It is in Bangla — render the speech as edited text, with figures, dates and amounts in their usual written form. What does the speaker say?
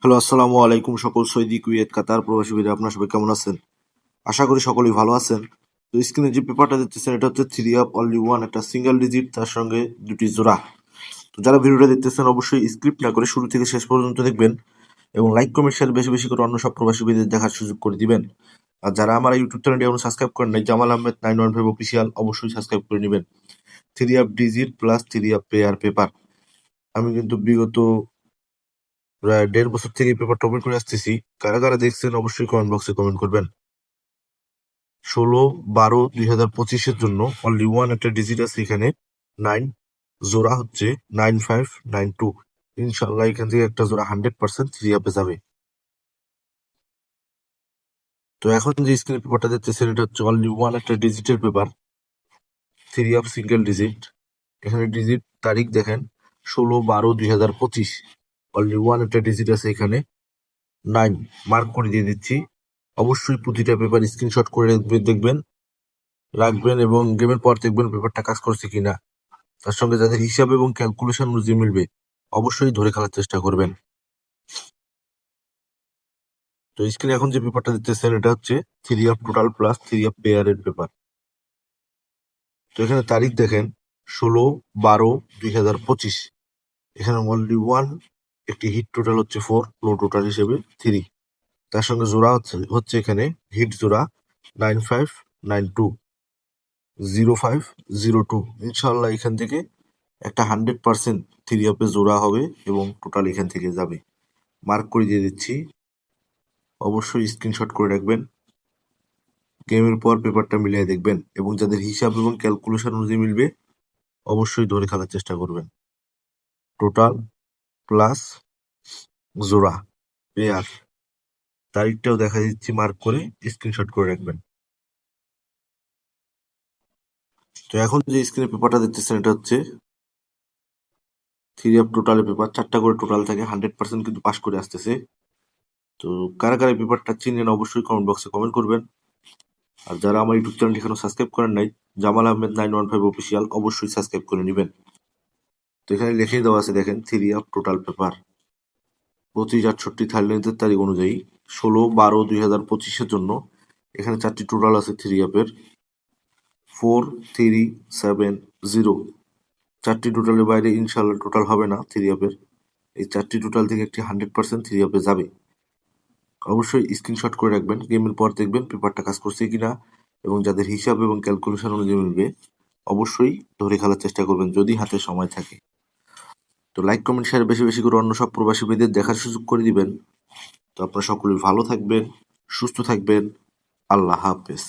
হ্যালো, আসসালামু আলাইকুম সকল সৌদি, কুয়েত, কাতার প্রবাসী ভাইরা, আপনারা সবাই কেমন আছেন? আশা করি সকলেই ভালো আছেন। তো স্ক্রিনে যে পেপারটা দেখতেছেন এটা হচ্ছে থ্রি আপ অনলি ওয়ান, একটা সিঙ্গেল ডিজিট, তার সঙ্গে দুটি জোড়া। তো যারা ভিডিওটা দেখতেছেন অবশ্যই স্ক্রিপ্ট না করে শুরু থেকে শেষ পর্যন্ত দেখবেন এবং লাইক কমেন্ট শেয়ার বেশি বেশি করে অন্য সব প্রবাসী ভাইদের দেখার সুযোগ করে দিবেন। আর যারা আমার ইউটিউব চ্যানেলটি এখনো সাবস্ক্রাইব করেন নাই, জামাল আহমেদ 915 অফিসিয়াল, অবশ্যই সাবস্ক্রাইব করে নেবেন। Three up digit plus three up pair paper, আমি কিন্তু বিগত প্রায় 1.5 বছর থেকে এই পেপারটা ওপেন করে আসতেছি। কারা কারা দেখছেন অবশ্যই কমেন্ট বক্সে কমেন্ট করবেন। 16/12/2025 জন্য অনলি ওয়ান একটা ডিজিট আছে এখানে 9, জোড়া হচ্ছে 9592। ইনশাল্লাহ এখান থেকে একটা জোড়া 100% থ্রি আপে যাবে। তো এখন যে স্ক্রিন পেপারটা দেখতেছেন এটা হচ্ছে অনলি ওয়ান একটা ডিজিটের paper, three up single digit. এখানে ডিজিট তারিখ দেখেন 16/12/2025। অনলি ওয়ান একটা ডিজিট আছে এখানে 9, মার্ক করে দিয়ে দিচ্ছি। অবশ্যই প্রতিটা পেপার স্ক্রিনশট করে দেখবেন, রাখবেন এবং গেমের পর দেখবেন পেপারটা কাজ করছে কিনা। তার সঙ্গে যাদের হিসাব এবং ক্যালকুলেশন অনুযায়ী মিলবে অবশ্যই ধরে খেলার চেষ্টা করবেন। তো স্ক্রিনে এখন যে পেপারটা দেখতেছেন এটা হচ্ছে three up total plus three up পেয়ারের পেপার। তো এখানে তারিখ দেখেন 16/12/2025। এখানে অনলি ওয়ান একটি হিট টোটাল হচ্ছে 4, লো টোটাল হিসেবে 3। তার সঙ্গে জোড়া হচ্ছে এখানে হিট জোড়া 9592 0502। ইনশাল্লাহ এখান থেকে একটা 100% থ্রি আপে জোড়া হবে এবং টোটাল এখান থেকে যাবে। মার্ক করে দিয়ে দিচ্ছি, অবশ্যই স্ক্রিনশট করে রাখবেন। গেমের পর পেপারটা মিলিয়ে দেখবেন এবং যাদের হিসাব এবং ক্যালকুলেশন অনুযায়ী মিলবে অবশ্যই ধরে খেলার চেষ্টা করবেন। টোটাল প্লাস জোড়া পেয়ার, তারিখটাও দেখা দিচ্ছি, মার্ক করে স্ক্রিনশট করে রাখবেন। তো এখন যে স্ক্রিনে পেপারটা দেখতেছেন এটা হচ্ছে থ্রি আপ টোটালের পেপার, 4টা করে টোটাল থাকে, 100% কিন্তু পাস করে আসতেছে। তো কারা কারা পেপারটা চিনেন অবশ্যই কমেন্ট বক্সে কমেন্ট করবেন। আর যারা আমার ইউটিউব চ্যানেলটি এখনো সাবস্ক্রাইব করেন নাই, জামাল আহমেদ 915 অফিসিয়াল, অবশ্যই সাবস্ক্রাইব করে নেবেন। তো এখানে লিখে দেওয়া আছে দেখেন থ্রি আপ টোটাল পেপার 25/68 থাইল্যান্ডের তারিখ অনুযায়ী 16/12/2025 জন্য এখানে 4টি টোটাল আছে থ্রি আপের 4370। 4টি টোটালের বাইরে ইনশাল্লাহ টোটাল হবে না থ্রি আপের। এই 4টি টোটাল থেকে একটি 100% থ্রি আপে যাবে। অবশ্যই স্ক্রিনশট করে রাখবেন, গেমের পর দেখবেন পেপারটা কাজ করছে কিনা এবং যাদের হিসাব এবং ক্যালকুলেশন অনুযায়ী মিলবে অবশ্যই ধরে খেলার চেষ্টা করবেন যদি হাতে সময় থাকে। তো লাইক কমেন্ট শেয়ার বেশি বেশি করে অন্য সব প্রবাসী ভাইদের দেখার সুযোগ করে দিবেন। তো আপনারা সকলেই ভালো থাকবেন, সুস্থ থাকবেন। আল্লাহ হাফেজ।